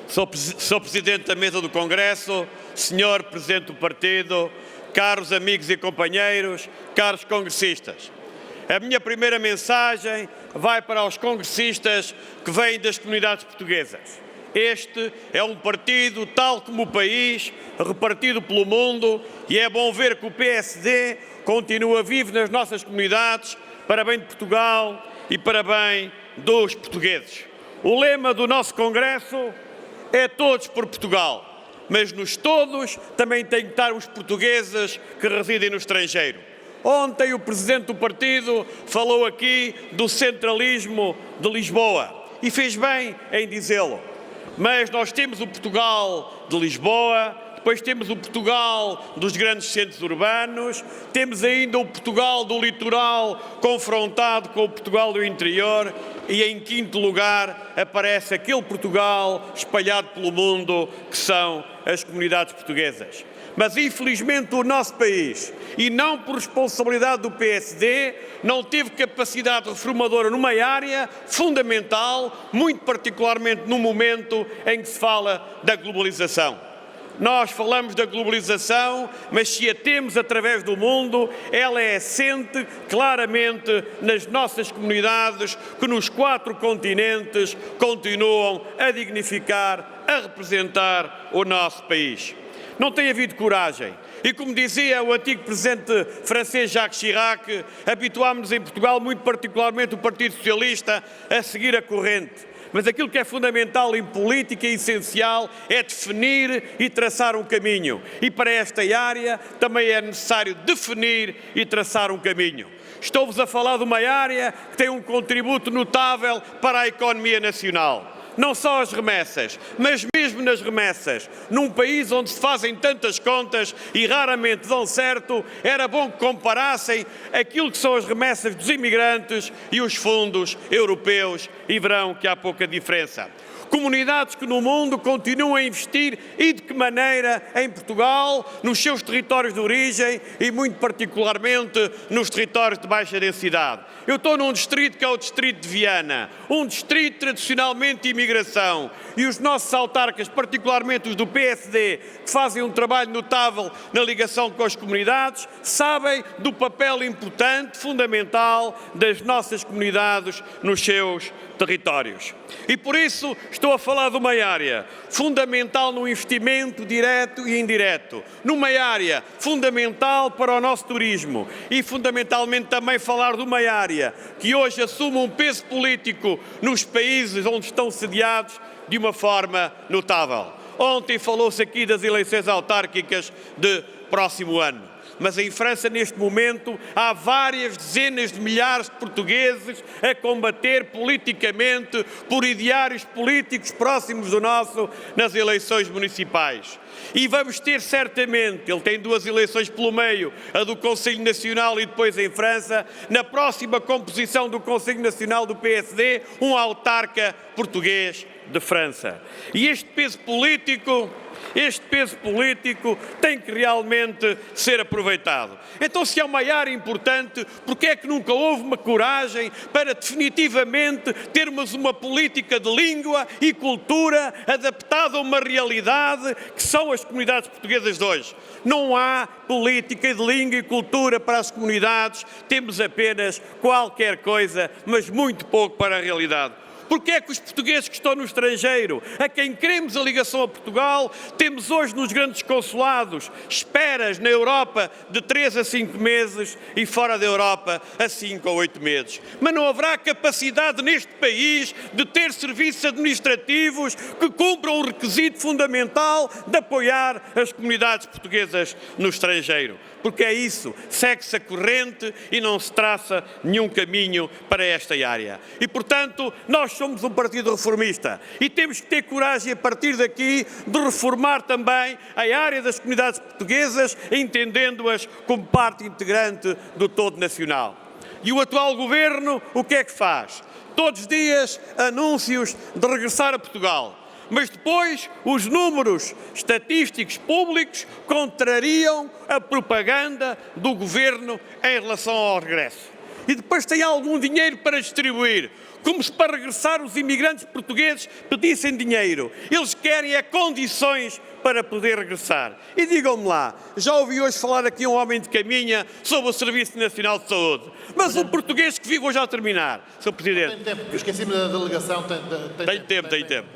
Sr. Presidente da Mesa do Congresso, Sr. Presidente do Partido, caros amigos e companheiros, caros congressistas. A minha primeira mensagem vai para os congressistas que vêm das comunidades portuguesas. Este é um partido, tal como o país, repartido pelo mundo, e é bom ver que o PSD continua vivo nas nossas comunidades, para bem de Portugal e para bem dos portugueses. O lema do nosso Congresso é Todos por Portugal, mas nos todos também tem que estar os portugueses que residem no estrangeiro. Ontem o Presidente do Partido falou aqui do centralismo de Lisboa e fez bem em dizê-lo. Mas nós temos o Portugal de Lisboa, depois temos o Portugal dos grandes centros urbanos, temos ainda o Portugal do litoral confrontado com o Portugal do interior e, em quinto lugar, aparece aquele Portugal espalhado pelo mundo que são as comunidades portuguesas. Mas, infelizmente, o nosso país, e não por responsabilidade do PSD, não teve capacidade reformadora numa área fundamental, muito particularmente no momento em que se fala da globalização. Nós falamos da globalização, mas se a temos através do mundo, ela é assente claramente nas nossas comunidades que nos 4 continentes continuam a dignificar, a representar o nosso país. Não tem havido coragem. E como dizia o antigo presidente francês Jacques Chirac, habituámos-nos em Portugal, muito particularmente o Partido Socialista, a seguir a corrente. Mas aquilo que é fundamental em política e essencial é definir e traçar um caminho. E para esta área também é necessário definir e traçar um caminho. Estou-vos a falar de uma área que tem um contributo notável para a economia nacional. Não só as remessas, mas mesmo nas remessas, num país onde se fazem tantas contas e raramente dão certo, era bom que comparassem aquilo que são as remessas dos imigrantes e os fundos europeus e verão que há pouca diferença. Comunidades que no mundo continuam a investir e de que maneira em Portugal, nos seus territórios de origem e muito particularmente nos territórios de baixa densidade. Eu estou num distrito que é o distrito de Viana, um distrito tradicionalmente de imigração, e os nossos autarcas, particularmente os do PSD, que fazem um trabalho notável na ligação com as comunidades, sabem do papel importante, fundamental das nossas comunidades nos seus territórios. E por isso estou a falar de uma área fundamental no investimento direto e indireto, numa área fundamental para o nosso turismo e fundamentalmente também falar de uma área que hoje assume um peso político nos países onde estão sediados de uma forma notável. Ontem falou-se aqui das eleições autárquicas de próximo ano. Mas em França, neste momento, há várias dezenas de milhares de portugueses a combater politicamente por ideários políticos próximos do nosso nas eleições municipais. E vamos ter certamente, ele tem 2 eleições pelo meio, a do Conselho Nacional e depois em França, na próxima composição do Conselho Nacional do PSD, um autarca português de França. E este peso político tem que realmente ser aproveitado. Então, se é uma área importante, porque é que nunca houve uma coragem para definitivamente termos uma política de língua e cultura adaptada a uma realidade que são as comunidades portuguesas de hoje? Não há política de língua e cultura para as comunidades, temos apenas qualquer coisa, mas muito pouco para a realidade. Porque é que os portugueses que estão no estrangeiro, a quem queremos a ligação a Portugal, temos hoje nos grandes consulados esperas na Europa de 3 a 5 meses e fora da Europa a 5 a 8 meses. Mas não haverá capacidade neste país de ter serviços administrativos que cumpram o requisito fundamental de apoiar as comunidades portuguesas no estrangeiro. Porque é isso, segue-se a corrente e não se traça nenhum caminho para esta área. E, portanto, nós somos um partido reformista e temos que ter coragem, a partir daqui, de reformar também a área das comunidades portuguesas, entendendo-as como parte integrante do todo nacional. E o atual governo, o que é que faz? Todos os dias, anúncios de regressar a Portugal. Mas depois os números estatísticos públicos contrariam a propaganda do governo em relação ao regresso. E depois tem algum dinheiro para distribuir. como se para regressar os imigrantes portugueses pedissem dinheiro. Eles querem é condições para poder regressar. E digam-me lá, já ouvi hoje falar aqui um homem de caminha sobre o Serviço Nacional de Saúde, mas o português que vive hoje a terminar, Sr. Presidente. Tem tempo, esqueci-me da delegação. Tem tempo.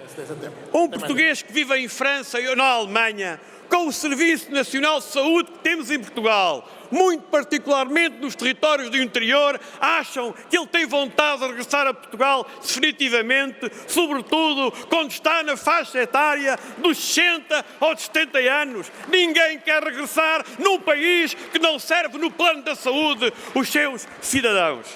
Um português que vive em França ou na Alemanha, com o Serviço Nacional de Saúde que temos em Portugal, muito particularmente nos territórios do interior, acham que ele tem vontade de regressar a Portugal definitivamente, sobretudo quando está na faixa etária dos 60 ou dos 70 anos. Ninguém quer regressar num país que não serve no plano da saúde os seus cidadãos.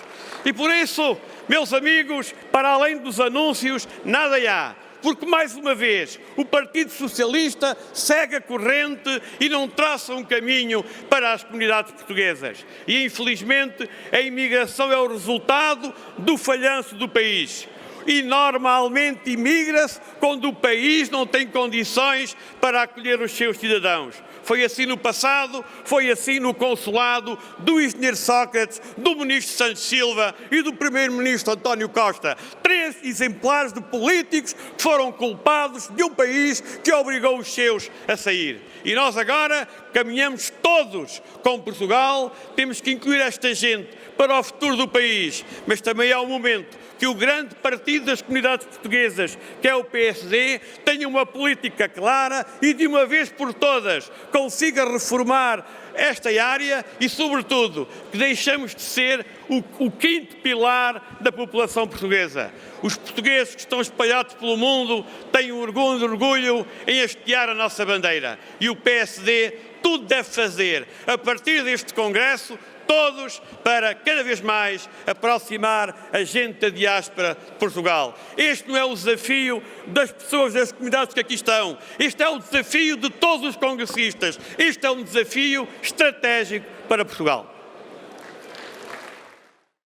E por isso, meus amigos, para além dos anúncios, nada há. Porque, mais uma vez, o Partido Socialista segue a corrente e não traça um caminho para as comunidades portuguesas. E, infelizmente, a imigração é o resultado do falhanço do país. E, normalmente, imigra-se quando o país não tem condições para acolher os seus cidadãos. Foi assim no passado, foi assim no consulado do engenheiro Sócrates, do ministro Santos Silva e do primeiro-ministro António Costa. 3 exemplares de políticos que foram culpados de um país que obrigou os seus a sair. E nós agora caminhamos todos com Portugal, temos que incluir esta gente para o futuro do país, mas também é o momento que o grande partido das comunidades portuguesas, que é o PSD, tenha uma política clara e de uma vez por todas consiga reformar esta área e, sobretudo, que deixamos de ser o quinto pilar da população portuguesa. Os portugueses que estão espalhados pelo mundo têm um orgulho em hastear a nossa bandeira. E o PSD tudo deve fazer, a partir deste Congresso, todos para cada vez mais aproximar a gente da diáspora de Portugal. Este não é o desafio das pessoas das comunidades que aqui estão. Este é o desafio de todos os congressistas. Este é um desafio estratégico para Portugal.